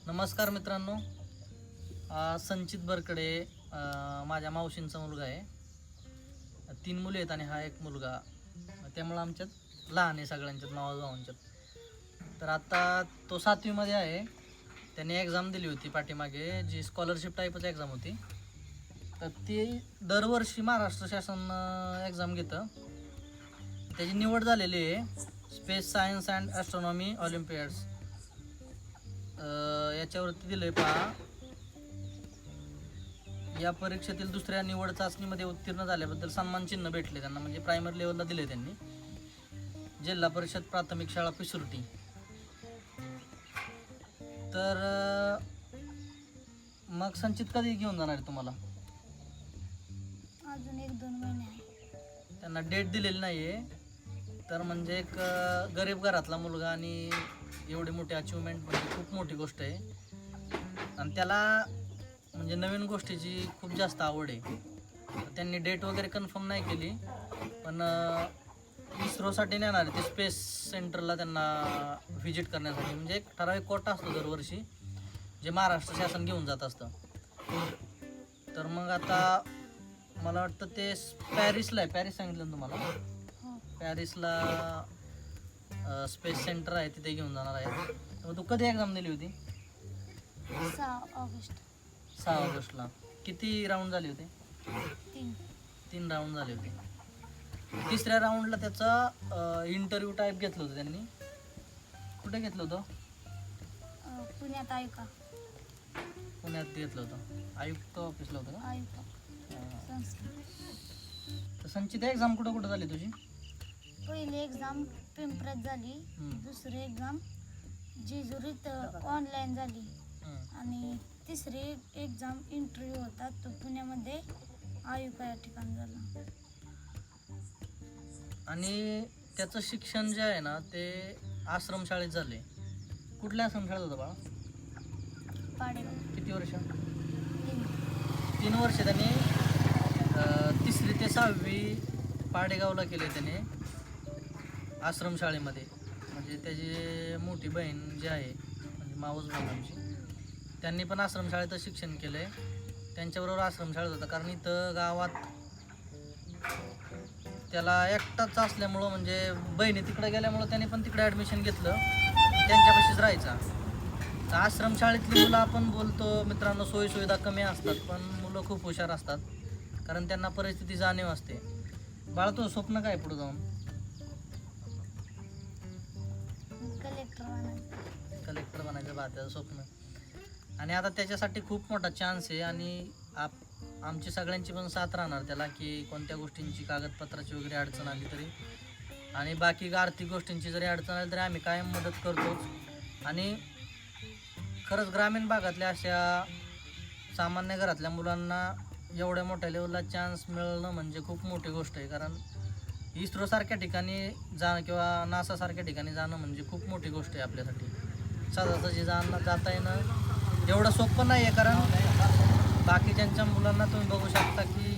नमस्कार मित्रांनो, संचित बरकडे माझ्या मावशींचा मुलगा आहे. 3 मुले आहेत आणि हा एक मुलगा. त्यामुळं आमच्यात लहान आहे सगळ्यांच्यात, मावस भावांच्यात. तर आता तो 7वीमध्ये आहे. त्याने एक्झाम दिली होती पाठीमागे, जी स्कॉलरशिप टाईपच एक्झाम होती. तर ती दरवर्षी महाराष्ट्र शासन एक्झाम घेतं. त्याची निवड झालेली आहे स्पेस सायन्स अँड ॲस्ट्रॉनॉमी ऑलिम्पियाड्स. याच्यावरती दिलंय पहा. या परीक्षेतील दुसऱ्या निवड चाचणीमध्ये उत्तीर्ण झाल्याबद्दल सन्मान चिन्ह भेटले त्यांना, म्हणजे प्रायमरी लेवलला दिले त्यांनी. जिल्हा परिषद प्राथमिक शाळा पिसुर्टी. तर मग संचित कधी घेऊन जाणार आहे तुम्हाला? अजून 1-2 महिने आहे. त्यांना डेट दिलेली नाही आहे. तर म्हणजे एक गरीब घरातला मुलगा आणि एवढी मोठी अचिव्हमेंट म्हणजे खूप मोठी गोष्ट आहे. आणि त्याला म्हणजे नवीन गोष्टीची खूप जास्त आवड आहे. त्यांनी डेट वगैरे कन्फर्म नाही केली, पण इस्रोसाठी नेणार आहे ते स्पेस सेंटरला त्यांना व्हिजिट करण्यासाठी. म्हणजे एक ठराविक कोटा असतो दरवर्षी, जे महाराष्ट्र शासन घेऊन जात असतं. तर मग आता मला वाटतं ते पॅरिसला आहे. पॅरिस सांगितलं ना तुम्हाला? हो. पॅरिसला स्पेस सेंटर आहे, तिथे घेऊन जाणार आहे. तर तू कधी एक्झाम दिली होती? 6 ऑगस्ट. 6 ऑगस्टला. किती राऊंड झाले होते? 3 राऊंड झाले होते. तिसऱ्या राऊंडला त्याचा इंटरव्ह्यू टाईप घेतलं होतं त्यांनी. कुठे घेतलं होतं? पुण्यात आयुका. पुण्यात घेतलं होतं. आयुक्त ऑफिसला होतं का? आयुका संस्था. तर संचित एक्झाम कुठं कुठं झाली तुझी? पहिली एक्झाम पिंपऱ्यात झाली. दुसरी एक्झाम जेजुरीत ऑनलाईन झाली. आणि तिसरी एक्झाम इंटरव्ह्यू होता, तो पुण्यामध्ये आयुका या ठिकाणी झाला. आणि त्याचं शिक्षण जे आहे ना, ते आश्रमशाळेत झाले. कुठल्या आश्रमशाळेत होतं बाळा? पाडेगाव. किती वर्ष? 3. 3 वर्ष त्यांनी 3री ते 6वी पाडेगावला केले त्याने आश्रमशाळेमध्ये. म्हणजे त्याची मोठी बहीण जी आहे, म्हणजे मावस बहीण आमची, त्यांनी पण आश्रमशाळेतच शिक्षण केलं आहे. त्यांच्याबरोबर आश्रमशाळेत होता. कारण इथं गावात त्याला एकटाच असल्यामुळं, म्हणजे बहिणी तिकडे गेल्यामुळं त्याने पण तिकडे ॲडमिशन घेतलं, त्यांच्यापाशीच राहायचा. तर आश्रमशाळेतली मुलं आपण बोलतो मित्रांनो, सोयीसुविधा कमी असतात, पण मुलं खूप हुशार असतात, कारण त्यांना परिस्थिती जाणीव असते. बाळा, तुझं स्वप्न काय पुढे जाऊन? कलेक्टर बनायचं बा त्याचं स्वप्न. आणि आता त्याच्यासाठी खूप मोठा चान्स आहे. आणि आमची सगळ्यांची पण साथ राहणार त्याला, की कोणत्या गोष्टींची कागदपत्राची वगैरे अडचण आली तरी, आणि बाकी आर्थिक गोष्टींची जरी अडचण आली तरी आम्ही कायम मदत करतोच. आणि खरंच ग्रामीण भागातल्या अशा सामान्य घरातल्या मुलांना एवढ्या मोठ्या लेवलला चान्स मिळणं म्हणजे खूप मोठी गोष्ट आहे. कारण इस्रोसारख्या ठिकाणी जाणं किंवा नासासारख्या ठिकाणी जाणं म्हणजे खूप मोठी गोष्ट आहे आपल्यासाठी. सहजासहजी जाता येणं एवढं सोपं नाही आहे. कारण बाकीच्यांच्या मुलांना तुम्ही बघू शकता की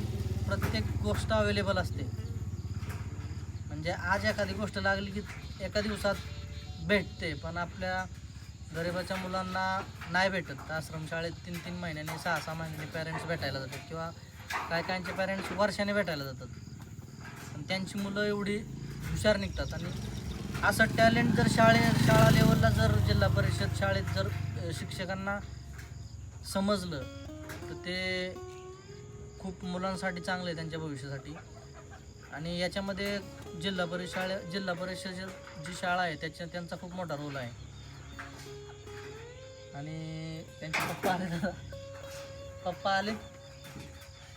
प्रत्येक गोष्ट अवेलेबल असते. म्हणजे आज एखादी गोष्ट लागली की एका दिवसात भेटते, पण आपल्या गरिबाच्या मुलांना नाही भेटत. आश्रमशाळेत 3-3 महिन्यांनी 6-6 महिन्यांनी पॅरेंट्स भेटायला जातात, किंवा काय काहींचे पॅरेंट्स वर्षाने भेटायला जातात. पण त्यांची मुलं एवढी हुशार निघतात. आणि असं टॅलेंट जर शाळा लेवलला जर जिल्हा परिषद शाळेत जर शिक्षकांना समजलं, तर ते खूप मुलांसाठी चांगलं आहे, त्यांच्या भविष्यासाठी. आणि याच्यामध्ये जिल्हा परिषद जी शाळा आहे त्यांचा खूप मोठा रोल आहे. आणि त्यांचे पप्पा आले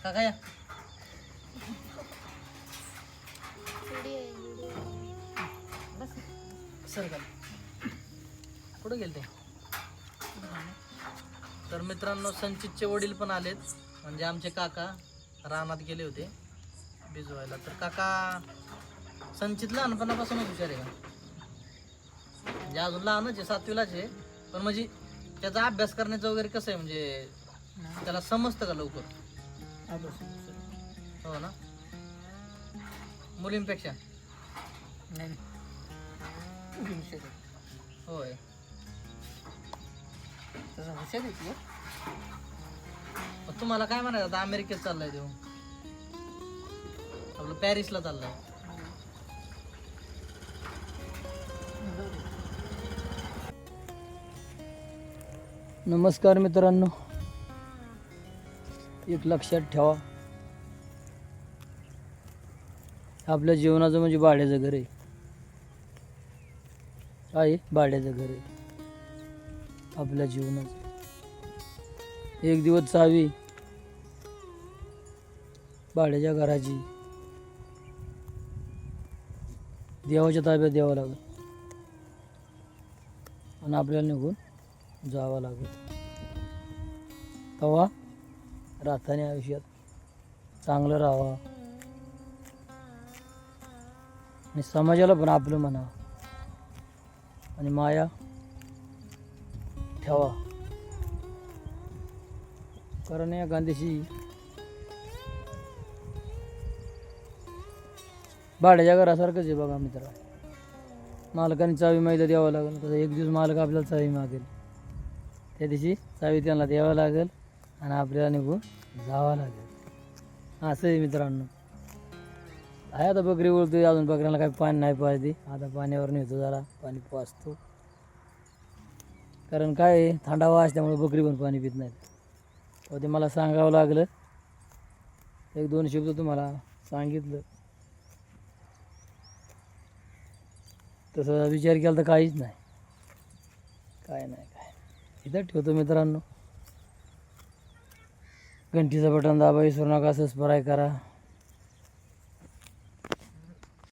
का काय? सर का कुठं गेले ते? तर मित्रांनो, संचितचे वडील पण आलेत, म्हणजे आमचे काका रानात गेले होते भिजवायला. तर काका, संचित लहानपणापासूनच हुशार आहे का? म्हणजे अजून लहानच आहे, 7वीलाच आहे, पण म्हणजे त्याचा अभ्यास करण्याचं वगैरे कसं आहे, म्हणजे त्याला समजतं का लवकर? हो ना, मुलींपेक्षा? होय. तसं हुशार आहे ती. पण तुम्हाला काय म्हणायचं आता अमेरिकेत चाललाय देऊ आपलं पॅरिसला चाललाय. नमस्कार मित्रांनो, एक लक्षात ठेवा, आपल्या जीवनाचं म्हणजे भाड्याचं घर आहे. आहे भाड्याचं घर आहे आपल्या जीवनाचं. एक दिवस चावी भाड्याच्या घराची देवाच्या ताब्यात द्यावं लागेल आणि आपल्याला निघून जावं लागेल. तेव्हा राहताना आयुष्यात चांगलं राहावं आणि समाजाला पण आपलं म्हणा आणि माया ठेवा. कारण या गांधीशी भाड्याच्या घरासारखंच आहे बघा मित्रा. मालकाने चावी माहिती द्यावं लागेल. तसं एक दिवस मालक आपल्याला चावी मागेल, त्या दिवशी चावी त्यांना द्यावं लागेल आणि आपल्याला निघून जावं लागेल. असं आहे मित्रांनो. आहे आता बकरी बोलतोय, अजून बकऱ्याला काही पाणी नाही पाजते. आता पाण्यावर नेतो, जरा पाणी पाजतो. कारण काय आहे, थंडावा असल्यामुळे बकरी पण पाणी पित नाहीत. तर ते मला सांगावं लागलं. एक दोन शब्द तुम्हाला सांगितलं. तसं विचार केला तर काहीच नाही, काय नाही. इथं ठेवतो मित्रांनो. घंटीचं बटन दाबा विसरू नका. सबस्क्राईब करा.